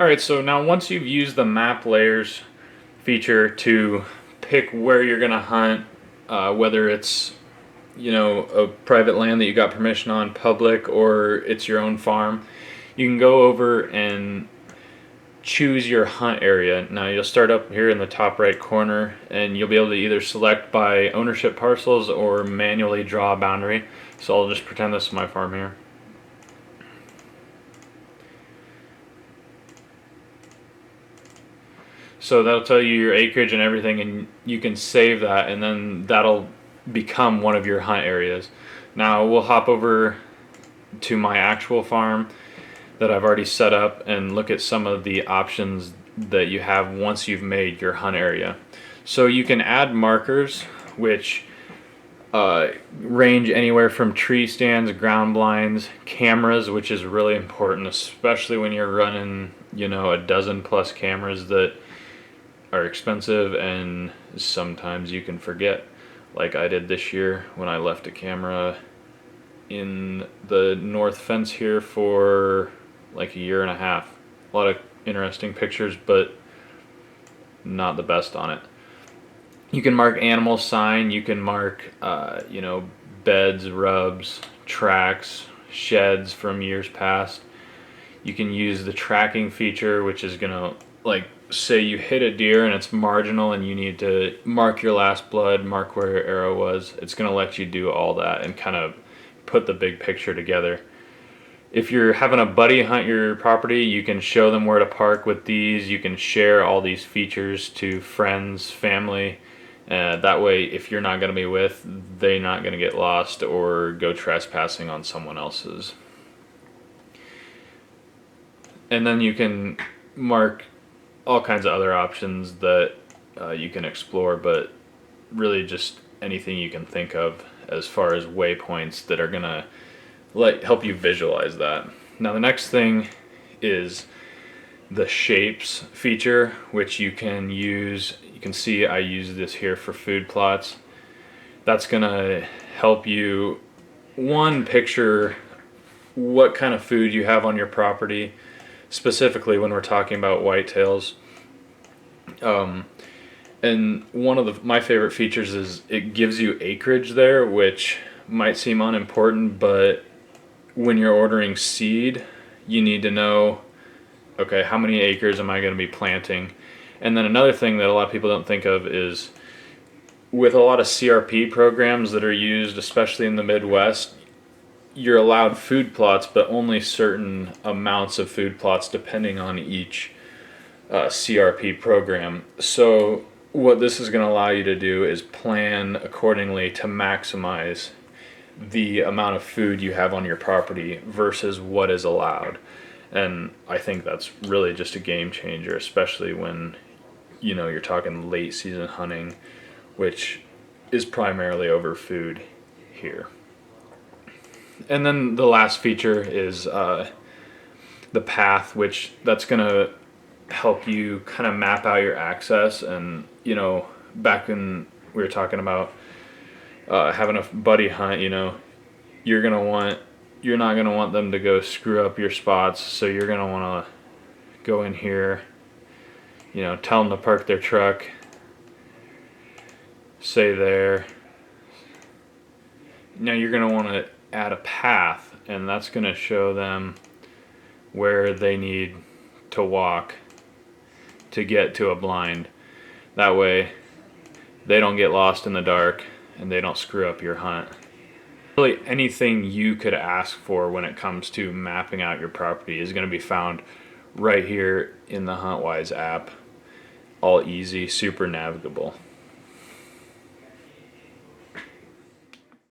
Alright, so now once you've used the map layers feature to pick where you're going to hunt, whether it's a private land that you got permission on, public, or it's your own farm, you can go over and choose your hunt area. Now you'll start up here in the top right corner and you'll be able to either select by ownership parcels or manually draw a boundary. So I'll just pretend this is my farm here. So that'll tell you your acreage and everything, and you can save that, and then that'll become one of your hunt areas. Now we'll hop over to my actual farm that I've already set up and look at some of the options that you have once you've made your hunt area. So you can add markers, which range anywhere from tree stands, ground blinds, cameras, which is really important, especially when you're running, a dozen plus cameras that are expensive and sometimes you can forget, like I did this year when I left a camera in the north fence here for like a year and a half. A lot of interesting pictures, but not the best on it. You can mark animal sign, you can mark beds, rubs, tracks, sheds from years past. You can use the tracking feature, which is gonna, like, say you hit a deer and it's marginal and you need to mark your last blood, mark where your arrow was. It's gonna let you do all that and kind of put the big picture together. If you're having a buddy hunt your property, you can show them where to park with these. You can share all these features to friends, family. That way, if you're not going to be with, they're not going to get lost or go trespassing on someone else's. And then you can mark all kinds of other options that you can explore, but really just anything you can think of as far as waypoints that are going to help you visualize that. Now the next thing is the shapes feature, which you can use. You can see I use this here for food plots. That's gonna help you, one, picture what kind of food you have on your property, specifically when we're talking about whitetails. And one of my favorite features is it gives you acreage there, which might seem unimportant, but when you're ordering seed, you need to know, okay, how many acres am I going to be planting? And then another thing that a lot of people don't think of is with a lot of CRP programs that are used, especially in the Midwest, you're allowed food plots, but only certain amounts of food plots depending on each CRP program. So what this is going to allow you to do is plan accordingly to maximize the amount of food you have on your property versus what is allowed. And I think that's really just a game changer, especially when you're talking late season hunting, which is primarily over food here. And then the last feature is the path, which that's going to help you kind of map out your access. And back when we were talking about having a buddy hunt, you're not gonna want them to go screw up your spots, so you're gonna want to go in here, tell them to park their truck, say there. Now you're gonna want to add a path, and that's gonna show them where they need to walk to get to a blind. That way they don't get lost in the dark and they don't screw up your hunt. Really anything you could ask for when it comes to mapping out your property is going to be found right here in the HuntWise app. All easy, super navigable.